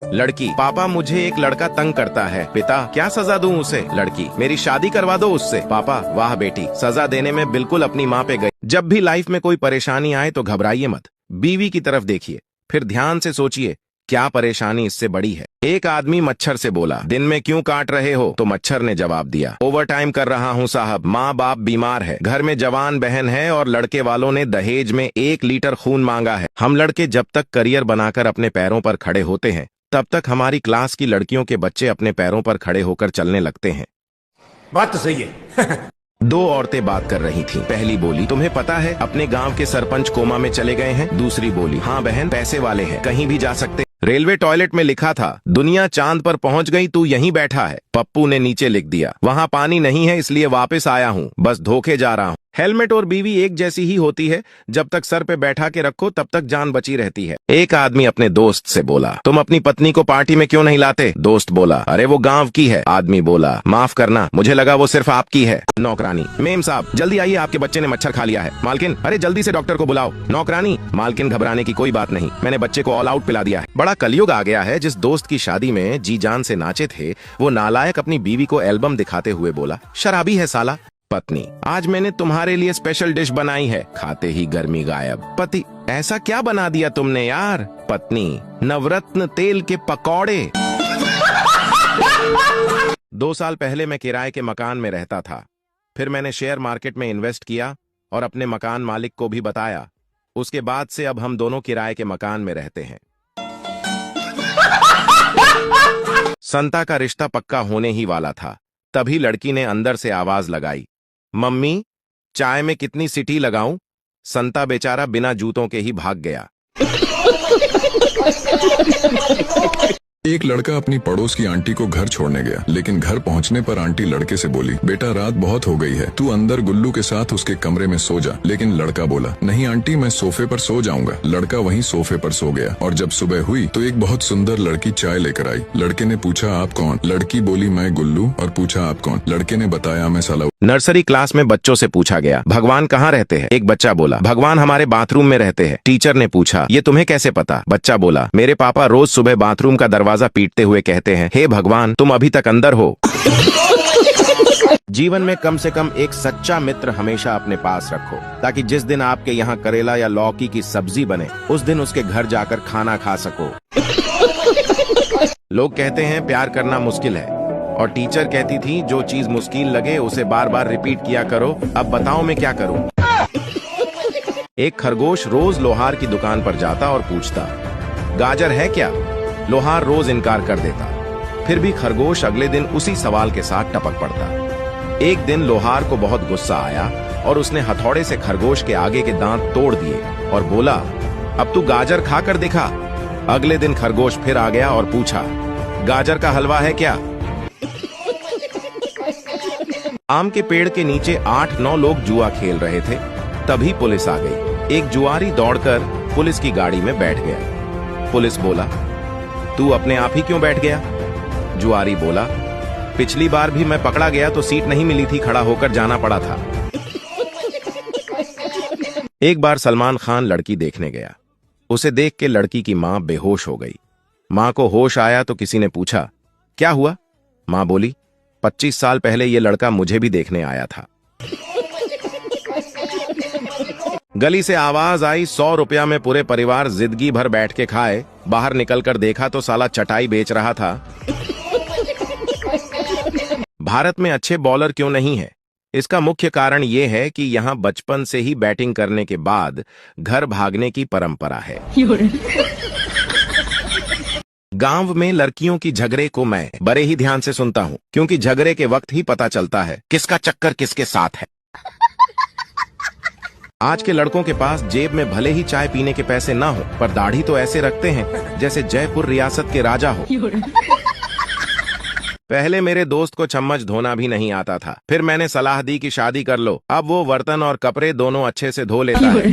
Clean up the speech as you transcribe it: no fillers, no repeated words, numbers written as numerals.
लड़की, पापा मुझे एक लड़का तंग करता है। पिता, क्या सजा दूं उसे? लड़की, मेरी शादी करवा दो उससे। पापा, वाह बेटी, सजा देने में बिल्कुल अपनी माँ पे गई। जब भी लाइफ में कोई परेशानी आए तो घबराइए मत, बीवी की तरफ देखिए, फिर ध्यान से सोचिए क्या परेशानी इससे बड़ी है। एक आदमी मच्छर से बोला, दिन में क्यों काट रहे हो? तो मच्छर ने जवाब दिया, ओवर टाइम कर रहा हूँ साहब, माँ बाप बीमार है, घर में जवान बहन है और लड़के वालों ने दहेज में 1 लीटर खून मांगा है। हम लड़के जब तक करियर बनाकर अपने पैरों पर खड़े होते हैं तब तक हमारी क्लास की लड़कियों के बच्चे अपने पैरों पर खड़े होकर चलने लगते हैं। बात तो सही है। 2 औरतें बात कर रही थीं। पहली बोली, तुम्हें पता है अपने गांव के सरपंच कोमा में चले गए हैं? दूसरी बोली, हाँ बहन, पैसे वाले हैं, कहीं भी जा सकते। रेलवे टॉयलेट में लिखा था, दुनिया चांद पर पहुंच गई, तू यहीं बैठा है। पप्पू ने नीचे लिख दिया, वहां पानी नहीं है इसलिए वापस आया हूं, बस धोखे जा रहा हूं। हेलमेट और बीवी एक जैसी ही होती है, जब तक सर पे बैठा के रखो तब तक जान बची रहती है। एक आदमी अपने दोस्त से बोला, तुम अपनी पत्नी को पार्टी में क्यों नहीं लाते? दोस्त बोला, अरे वो गांव की है। आदमी बोला, माफ करना, मुझे लगा वो सिर्फ आपकी है। नौकरानी, मेम साहब जल्दी आइए, आपके बच्चे ने मच्छर खा लिया है। मालकिन, अरे जल्दी से डॉक्टर को बुलाओ। नौकरानी, मालकिन घबराने की कोई बात नहीं, मैंने बच्चे को ऑल आउट पिला दिया है। बड़ा कलयुग आ गया है। जिस दोस्त की शादी में जी जान से नाचे थे वो नालायक अपनी बीवी को एल्बम दिखाते हुए बोला, शराबी है साला। पत्नी, आज मैंने तुम्हारे लिए स्पेशल डिश बनाई है। खाते ही गर्मी गायब। पति, ऐसा क्या बना दिया तुमने यार? पत्नी, नवरत्न तेल के पकौड़े। 2 साल पहले मैं किराए के मकान में रहता था, फिर मैंने शेयर मार्केट में इन्वेस्ट किया और अपने मकान मालिक को भी बताया। उसके बाद से अब हम दोनों किराए के मकान में रहते हैं। संता का रिश्ता पक्का होने ही वाला था, तभी लड़की ने अंदर से आवाज लगाई, मम्मी चाय में कितनी सीटी लगाऊं? संता बेचारा बिना जूतों के ही भाग गया। एक लड़का अपनी पड़ोस की आंटी को घर छोड़ने गया, लेकिन घर पहुंचने पर आंटी लड़के से बोली, बेटा रात बहुत हो गई है, तू अंदर गुल्लू के साथ उसके कमरे में सो जा। लेकिन लड़का बोला, नहीं आंटी, मैं सोफे पर सो जाऊंगा। लड़का वहीं सोफे पर सो गया और जब सुबह हुई तो एक बहुत सुंदर लड़की चाय लेकर आई। लड़के ने पूछा, आप कौन? लड़की बोली, मैं गुल्लू। और पूछा, आप कौन? लड़के ने बताया, मैं साला। नर्सरी क्लास में बच्चों से पूछा गया, भगवान कहाँ रहते हैं? एक बच्चा बोला, भगवान हमारे बाथरूम में रहते हैं। टीचर ने पूछा, ये तुम्हें कैसे पता? बच्चा बोला, मेरे पापा रोज सुबह बाथरूम का दरवाजा पीटते हुए कहते हैं, हे भगवान तुम अभी तक अंदर हो। जीवन में कम से कम एक सच्चा मित्र हमेशा अपने पास रखो, ताकि जिस दिन आपके यहाँ करेला या लौकी की सब्जी बने उस दिन उसके घर जाकर खाना खा सको। लोग कहते हैं प्यार करना मुश्किल है, और टीचर कहती थी जो चीज मुश्किल लगे उसे बार बार रिपीट किया करो। अब बताओ मैं क्या करूं? एक खरगोश रोज लोहार की दुकान पर जाता और पूछता, गाजर है क्या? लोहार रोज इनकार कर देता, फिर भी खरगोश अगले दिन उसी सवाल के साथ टपक पड़ता। एक दिन लोहार को बहुत गुस्सा आया और उसने हथौड़े से खरगोश के आगे के दांत तोड़ दिए और बोला, अब तू गाजर खा कर दिखा। अगले दिन खरगोश फिर आ गया और पूछा, गाजर का हलवा है क्या? आम के पेड़ के नीचे 8-9 लोग जुआ खेल रहे थे, तभी पुलिस आ गई। एक जुआरी दौड़कर पुलिस की गाड़ी में बैठ गया। पुलिस बोला, तू अपने आप ही क्यों बैठ गया? जुआरी बोला, पिछली बार भी मैं पकड़ा गया तो सीट नहीं मिली थी, खड़ा होकर जाना पड़ा था। एक बार सलमान खान लड़की देखने गया। उसे देख के लड़की की मां बेहोश हो गई। मां को होश आया तो किसी ने पूछा, क्या हुआ? मां बोली, 25 साल पहले ये लड़का मुझे भी देखने आया था। गली से आवाज आई, 100 रुपया में पूरे परिवार जिंदगी भर बैठ के खाए। बाहर निकलकर देखा तो साला चटाई बेच रहा था। भारत में अच्छे बॉलर क्यों नहीं है? इसका मुख्य कारण यह है कि यहाँ बचपन से ही बैटिंग करने के बाद घर भागने की परंपरा है। गांव में लड़कियों की झगड़े को मैं बड़े ही ध्यान से सुनता हूँ, क्योंकि झगड़े के वक्त ही पता चलता है किसका चक्कर किसके साथ है। आज के लड़कों के पास जेब में भले ही चाय पीने के पैसे ना हो, पर दाढ़ी तो ऐसे रखते हैं जैसे जयपुर रियासत के राजा हो। पहले मेरे दोस्त को चम्मच धोना भी नहीं आता था, फिर मैंने सलाह दी कि शादी कर लो। अब वो बर्तन और कपड़े दोनों अच्छे से धो लेता है।